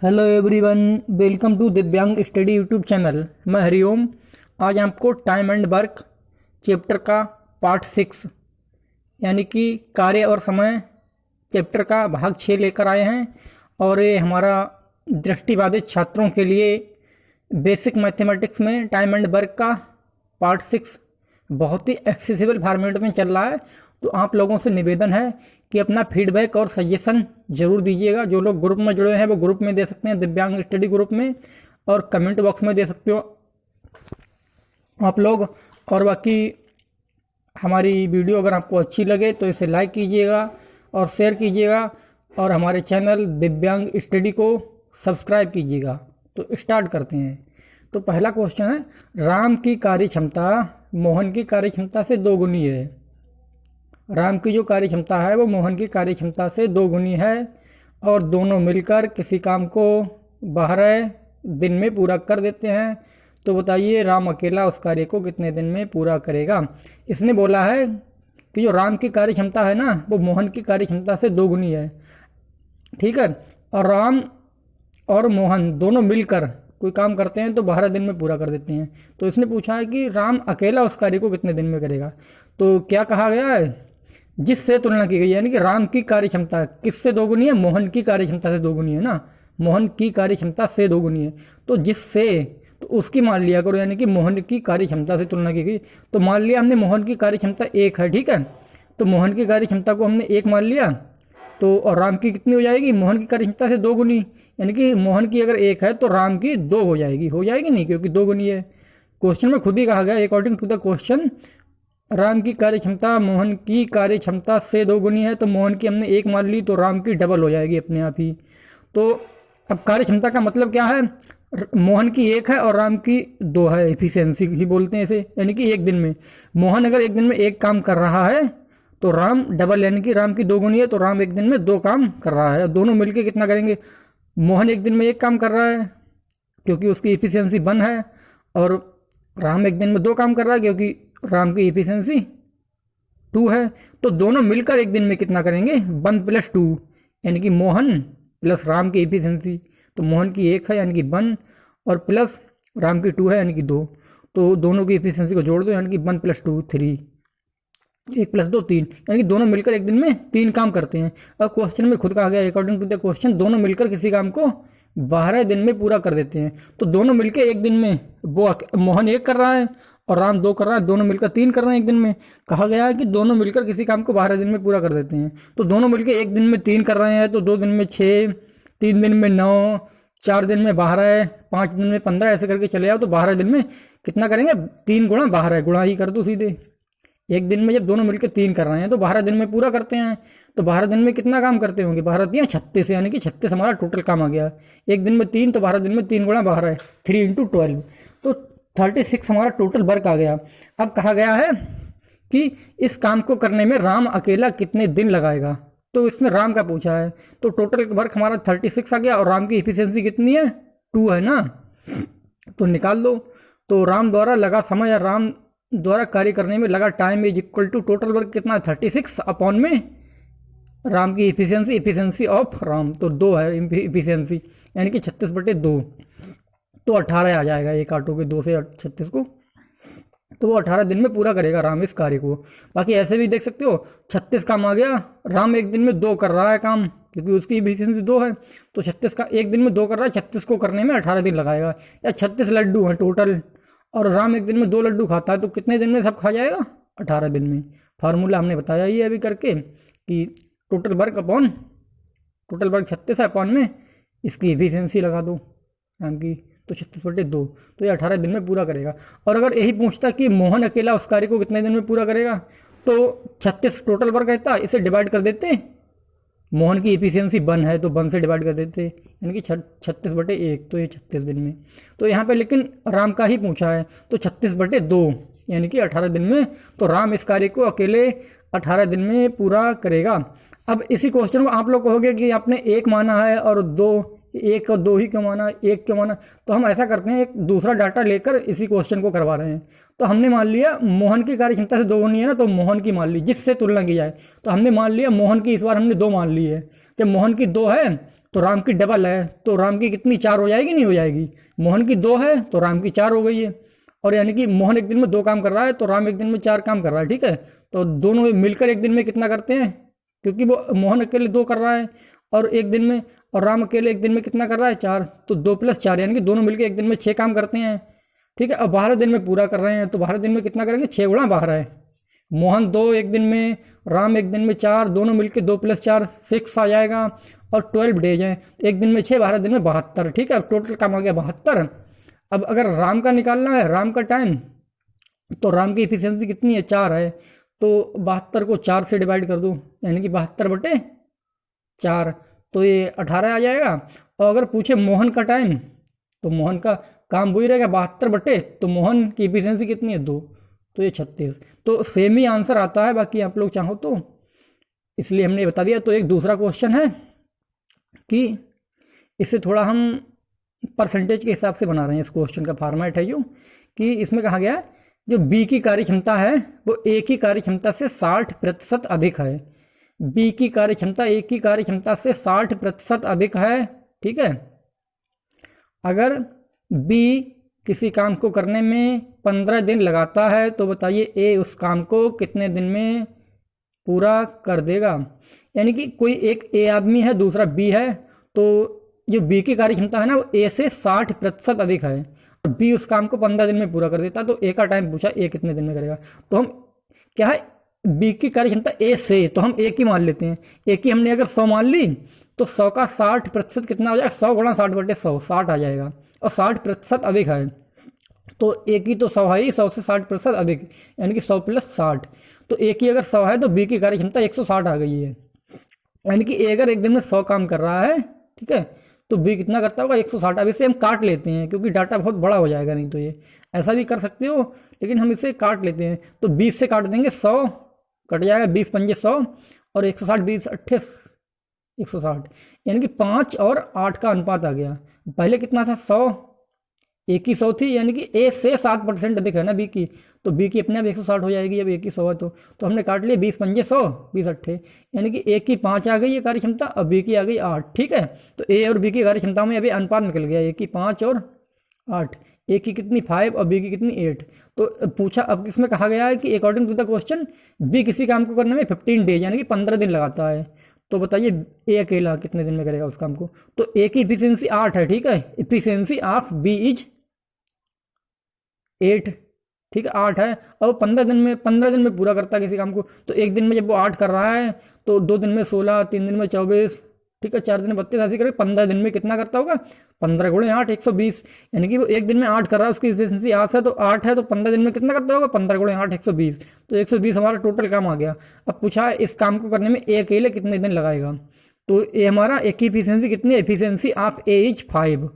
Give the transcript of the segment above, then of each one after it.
Hello everyone, welcome to दिव्यांग study YouTube channel. मैं हरिओम। आज आपको टाइम एंड वर्क चैप्टर का पार्ट 6 यानी कि कार्य और समय चैप्टर का भाग 6 लेकर आए हैं। और ये हमारा दृष्टिबाधित छात्रों के लिए बेसिक मैथमेटिक्स में टाइम एंड वर्क का पार्ट 6 बहुत ही एक्सेसिबल फॉर्मेट में चल रहा है। तो आप लोगों से निवेदन है कि अपना फीडबैक और सजेशन ज़रूर दीजिएगा। जो लोग ग्रुप में जुड़े हैं वो ग्रुप में दे सकते हैं, दिव्यांग स्टडी ग्रुप में, और कमेंट बॉक्स में दे सकते हो आप लोग। और बाकी हमारी वीडियो अगर आपको अच्छी लगे तो इसे लाइक कीजिएगा और शेयर कीजिएगा, और हमारे चैनल दिव्यांग स्टडी को सब्सक्राइब कीजिएगा। तो स्टार्ट करते हैं। तो पहला क्वेश्चन है, राम की कार्य क्षमता मोहन की कार्य क्षमता से 2 गुनी है। राम की जो कार्य क्षमता है वो मोहन की कार्य क्षमता से 2 गुनी है, और दोनों मिलकर किसी काम को 12 दिन में पूरा कर देते हैं। तो बताइए राम अकेला उस कार्य को कितने दिन में पूरा करेगा। इसने बोला है कि जो राम की कार्य क्षमता है ना वो मोहन की कार्य क्षमता से 2 गुनी है, ठीक है। और राम और मोहन दोनों मिलकर कोई काम करते हैं तो 12 दिन में पूरा कर देते हैं। तो इसने पूछा है कि राम अकेला उस कार्य को कितने दिन में करेगा। तो क्या कहा गया है, जिससे तुलना की गई, यानी कि राम की कार्य क्षमता किससे 2 गुनी है, मोहन की कार्य क्षमता से 2 गुनी है ना। मोहन की कार्य क्षमता से 2 गुनी है, तो जिससे तो उसकी मान लिया करो, यानी कि मोहन की कार्य क्षमता से तुलना की गई। तो मान लिया हमने मोहन की कार्य क्षमता 1 है, ठीक है। तो मोहन की कार्य क्षमता को हमने 1 मान लिया, तो और राम की कितनी हो जाएगी, मोहन की कार्य क्षमता से 2 गुनी, यानी कि मोहन की अगर 1 है तो राम की 2 हो जाएगी नहीं, क्योंकि 2 गुनी है। क्वेश्चन में खुद ही कहा गया, according to the question Ram की कार्य क्षमता मोहन की कार्य क्षमता से 2 गुनी है, तो मोहन की हमने 1 मान ली तो राम की डबल हो जाएगी अपने आप ही। तो अब कार्य क्षमता का मतलब क्या है, मोहन की 1 है और राम की 2 है, एफिशिएंसी ही बोलते हैं इसे। यानी कि एक दिन में मोहन अगर एक दिन में 1 काम कर रहा है तो राम डबल, यानी कि राम की 2 गुनी है, तो राम एक दिन में 2 काम कर रहा है। दोनों मिलकर कितना करेंगे, मोहन एक दिन में 1 काम कर रहा है क्योंकि उसकी एफिशिएंसी 1 है, और राम एक दिन में 2 काम कर रहा है क्योंकि राम की एफिशिएंसी 2 है। तो दोनों मिलकर एक दिन में कितना करेंगे, 1 + 2, यानी कि मोहन प्लस राम की एफिशिएंसी। तो मोहन की 1 है यानी कि 1, और प्लस राम की 2 है यानी कि 2। तो दोनों की एफिशिएंसी को जोड़ दो, यानी कि 1 + 2 3, 1 + 2 3, यानी कि दोनों मिलकर एक दिन में 3 काम करते हैं। अब क्वेश्चन में खुद कहा गया, अकॉर्डिंग टू द क्वेश्चन दोनों मिलकर किसी काम को 12 दिन में पूरा कर देते हैं। तो दोनों मिलकर एक दिन में, वो मोहन 1 कर रहा है और राम 2 कर रहा है, दोनों मिलकर 3 कर रहे हैं एक दिन में। कहा गया है कि दोनों मिलकर किसी काम को 12 दिन में पूरा कर देते हैं। तो दोनों मिलकर एक दिन में 3 कर रहे हैं, तो 2 दिन में 6, 3 दिन में 9, 4 दिन में 12, 5 दिन में 15, ऐसे करके चले जाओ। तो 12 दिन में कितना करेंगे, 3 गुणा 12, गुणा ही कर दो सीधे। एक दिन में जब दोनों मिलकर 3 कर रहे हैं तो 12 दिन में पूरा करते हैं। तो 12 दिन में कितना काम करते होंगे, 12 दिया 36, यानी कि 36 हमारा टोटल काम आ गया। एक दिन में 3, तो 12 दिन में 3 गुणा 12, 3 × 12, तो 36 हमारा टोटल वर्क आ गया। अब कहा गया है कि इस काम को करने में राम अकेला कितने दिन लगाएगा। तो इसमें राम का पूछा है, तो टोटल वर्क हमारा 36 आ गया, और राम की एफिशिएंसी कितनी है, 2 है ना। तो निकाल दो। तो राम द्वारा लगा समय या राम द्वारा कार्य करने में लगा time is equal to total work कितना है, 36 अपॉन में राम की एफिशिएंसी ऑफ राम, तो 2 है एफिशिएंसी, यानी कि 36/2, तो 18 आ जाएगा। एक काटोगे 2 से 36 को, तो वो 18 दिन में पूरा करेगा राम इस कार्य को। बाकी ऐसे भी देख सकते हो, 36 काम आ गया, राम एक दिन में 2 कर रहा है काम क्योंकि उसकी एफिशिएंसी 2 है। तो 36 का एक दिन में 2 कर रहा है, 36 को करने में 18 दिन लगाएगा। या 36 लड्डू हैं टोटल, और राम एक दिन में 2 लड्डू खाता है, तो कितने दिन में सब खा जाएगा, 18 दिन में। फार्मूला हमने बताया ही है अभी करके कि टोटल वर्क 36 है, अपॉन में इसकी एफिशिएंसी लगा दो, यानी तो 36/2, तो ये 18 दिन में पूरा करेगा। और अगर यही पूछता कि मोहन अकेला उस कार्य को कितने दिन में पूरा करेगा, तो 36 टोटल वर्क रहता, इसे डिवाइड कर देते, मोहन की एफिशिएंसी 1 है तो 1 से डिवाइड कर देते, यानी कि 36/1, तो ये 36 दिन में। तो यहाँ पे लेकिन राम का ही पूछा है, तो 36/2 यानी कि 18 दिन में। तो राम इस कार्य को अकेले 18 दिन में पूरा करेगा। अब इसी क्वेश्चन को आप लोग कहोगे कि आपने 1 माना है और 2, 1 और 2 ही क्यों माना, 1 क्यों माना। तो हम ऐसा करते हैं, एक दूसरा डाटा लेकर इसी क्वेश्चन को करवा रहे हैं। तो हमने मान लिया मोहन की कार्य क्षमता से 2 गुनी है ना, तो मोहन की मान ली, जिससे तुलना की जाए। तो हमने मान लिया मोहन की, इस बार हमने 2 मान ली है। जब मोहन की 2 है तो राम की डबल है, तो राम की कितनी 4 हो जाएगी, नहीं हो जाएगी। मोहन की 2 है तो राम की 4 हो गई है। और यानी कि मोहन एक दिन में 2 काम कर रहा है तो राम एक दिन में 4 काम कर रहा है, ठीक है। तो दोनों मिलकर एक दिन में कितना करते हैं, क्योंकि वो मोहन अकेले 2 कर रहा है और एक दिन में, और राम अकेले एक दिन में कितना कर रहा है, 4। तो 2 + 4 यानी कि दोनों मिलकर एक दिन में 6 काम करते हैं, ठीक है। अब 12 दिन में पूरा कर रहे हैं तो 12 दिन में कितना करेंगे, 6 × 12 है। मोहन 2 एक दिन में, राम एक दिन में 4, दोनों मिलकर 2 + 4 6 आ जाएगा। और 12 डेज हैं, एक दिन में 6, 12 दिन में 72, ठीक है। अब टोटल काम आ गया 72। अब अगर राम का निकालना है, राम का टाइम, तो राम की इफिशियंसी कितनी है, 4 है। तो 72 को 4 से डिवाइड कर दूँ, यानी कि 72/4, तो ये 18 आ जाएगा। और अगर पूछे मोहन का टाइम, तो मोहन का काम वही रहेगा 72 तो मोहन की इफिशियंसी कितनी है, 2, तो ये 36। तो सेम ही आंसर आता है, बाकी आप लोग चाहो तो, इसलिए हमने बता दिया। तो एक दूसरा क्वेश्चन है कि इससे थोड़ा हम परसेंटेज के हिसाब से बना रहे हैं। इस क्वेश्चन का फॉर्मेट है जो कि इसमें कहा गया है जो बी की कार्य क्षमता है वो ए की कार्य क्षमता से 60% अधिक है। बी की कार्य क्षमता ए की कार्य क्षमता से 60% अधिक है, ठीक है। अगर बी किसी काम को करने में 15 दिन लगाता है तो बताइए ए उस काम को कितने दिन में पूरा कर देगा। यानी कि कोई एक ए आदमी है, दूसरा बी है, तो जो बी की कार्य क्षमता है ना वो ए से 60% अधिक है और बी उस काम को 15 दिन में पूरा कर देता है। तो ए का टाइम पूछा, ए कितने दिन में करेगा। तो हम क्या है, बी की कार्य क्षमता ए से, तो हम ए की मान लेते हैं। ए की हमने अगर 100 मान ली तो 100 का 60% कितना हो जाएगा, 100 × 60/100, 60 आ जाएगा। और 60% अधिक है तो ए की तो 100 है ही, 100 से 60% अधिक, यानी कि 100 + 60। तो ए की अगर 100 है तो बी की कार्य क्षमता 160 आ गई है। यानी कि ए अगर एक दिन में 100 काम कर रहा है, ठीक है, तो बी कितना करता होगा, 160। अब इसे हम काट लेते हैं क्योंकि डाटा बहुत बड़ा हो जाएगा, नहीं तो ये ऐसा भी कर सकते हो, लेकिन हम इसे काट लेते हैं। तो 20 से काट देंगे, 100 कट जाएगा, 20 × 5 = 100 और 160, 20 × 8 = 160, यानी कि 5 और 8 का अनुपात आ गया। पहले कितना था, 100, ए की 100 थी, यानी कि ए से 7% अधिक है ना बी की, तो बी की अपने आप 160 हो जाएगी जब ए की 100 है तो हमने काट लिया, 20 × 5 = 100, 20 × 8, यानी कि ए की 5 आ गई है कार्य क्षमता और बी की आ गई 8, ठीक है। तो ए और बी की कार्य क्षमता में अभी अनुपात निकल गया, ए की 5 और 8, ए की कितनी 5 और बी की कितनी 8। तो पूछा, अब इसमें कहा गया है कि according to the question B किसी काम को करने में 15 डेज यानी कि 15 दिन लगाता है, तो बताइए ए अकेला कितने दिन में करेगा उस काम को। तो ए की इफिशियंसी 8 है, ठीक है, इफिशियंसी ऑफ बी इज 8, ठीक है, 8 है। और 15 दिन में पूरा करता है किसी काम को। तो एक दिन में जब वो 8 कर रहा है तो 2 दिन में 16, 3 दिन में 24, ठीक है, 4 दिन में 32, ऐसे करके 15 दिन में कितना करता होगा, 15 × 8 120, यानी कि वो एक दिन में 8 कर रहा है, उसकी इफिशियंसी 8 है तो 8 है, तो 15 दिन में कितना करता होगा, 15 × 8 120, तो 120 हमारा टोटल काम आ गया। अब पूछा है इस काम को करने में ए अकेले कितने दिन लगाएगा। तो ए हमारा ए की इफिशियंसी कितनी है, इफिशियंसी ऑफ ए इज 5,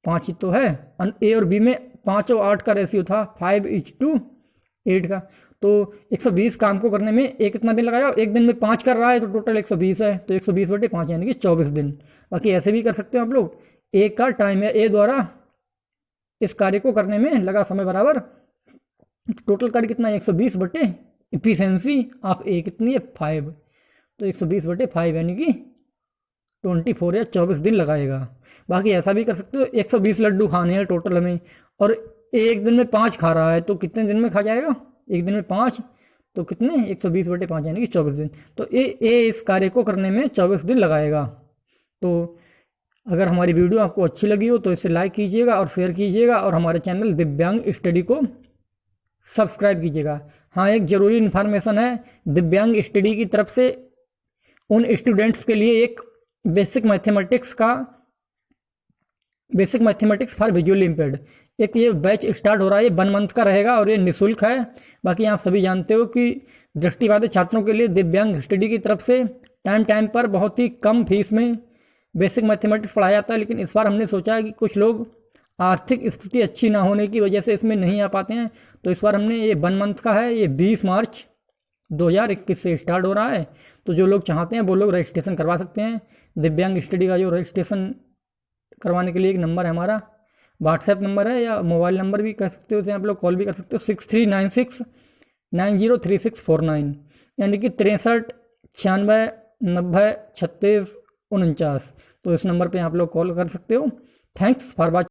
5 ही तो है। ए और बी में 5 और 8 का रेशियो था 5:8 का। तो 120 काम को करने में एक कितना दिन लगाया, एक दिन में 5 कर रहा है तो टोटल 120 है, तो 120/5 यानी कि 24 दिन। बाकी ऐसे भी कर सकते हो आप लोग। ए का टाइम है, ए द्वारा इस कार्य को करने में लगा समय बराबर टोटल कार्य कितना है, 120 इफिशियंसी ऑफ ए कितनी है, 5, तो 120/5 यानी कि 24 या 24 दिन लगाएगा। बाकी ऐसा भी कर सकते हो, 120 लड्डू खाने हैं टोटल हमें और एक दिन में 5 खा रहा है तो कितने दिन में खा जाएगा, एक दिन में 5 तो कितने, 120/5 यानी कि 24 दिन। तो ए इस कार्य को करने में 24 दिन लगाएगा। तो अगर हमारी वीडियो आपको अच्छी लगी हो तो इसे लाइक कीजिएगा और शेयर कीजिएगा और हमारे चैनल दिव्यांग स्टडी को सब्सक्राइब कीजिएगा। हाँ, एक ज़रूरी इन्फॉर्मेशन है, दिव्यांग स्टडी की तरफ से उन स्टूडेंट्स के लिए एक basic mathematics for visually impaired एक ये बैच स्टार्ट हो रहा है। ये 1 मंथ का रहेगा और ये निःशुल्क है। बाकी आप सभी जानते हो कि दृष्टिबाधित छात्रों के लिए दिव्यांग स्टडी की तरफ से टाइम पर बहुत ही कम फीस में बेसिक मैथमेटिक्स पढ़ाया जाता है, लेकिन इस बार हमने सोचा है कि कुछ लोग आर्थिक स्थिति अच्छी ना होने की वजह से इसमें नहीं आ पाते हैं, तो इस बार हमने ये 1 मंथ का है, ये 20 मार्च 2021 से स्टार्ट हो रहा है। तो जो लोग चाहते हैं वो लोग रजिस्ट्रेशन करवा सकते हैं। दिव्यांग स्टडी का जो रजिस्ट्रेशन करवाने के लिए एक नंबर है हमारा, व्हाट्सएप नंबर है या मोबाइल नंबर भी कर सकते हो, उसे आप लोग कॉल भी कर सकते हो, 6396903649 यानी कि 63 96 90 36 49। तो इस नंबर पे आप लोग कॉल कर सकते हो। Thanks for watching.